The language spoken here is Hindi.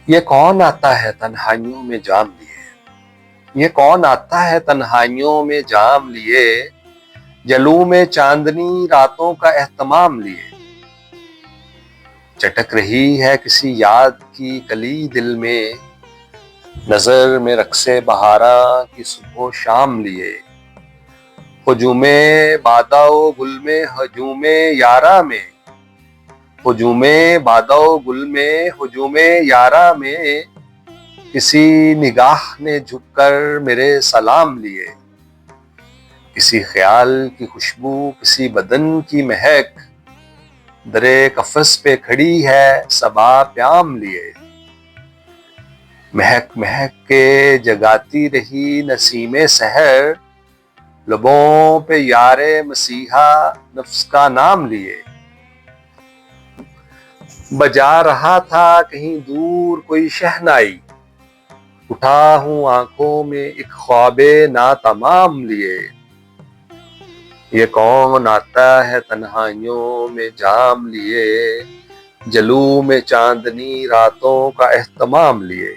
ये कौन आता है तन्हाइयों में जाम लिए, ये कौन आता है तन्हाइयों में जाम लिए, जलू में चांदनी रातों का एहतमाम लिए। चटक रही है किसी याद की कली दिल में, नजर में रक्से बहारा की सुबह शाम लिए। हुजूमे बादाओ गुल में हजूमे यारा में, हुजूमे बादाओ गुल में हुजूमे यारा में, किसी निगाह ने झुककर मेरे सलाम लिए। किसी ख्याल की खुशबू, किसी बदन की महक, दरे कफस पे खड़ी है सबा प्याम लिए। महक महक के जगाती रही नसीमे सहर, लबों पे यारे मसीहा नफ्स का नाम लिए। बजा रहा था कहीं दूर कोई शहनाई, उठा हूं आंखों में एक ख्वाबे ना तमाम लिए। ये कौन आता है तन्हाइयों में जाम लिए, जलू में चांदनी रातों का एहतमाम लिए।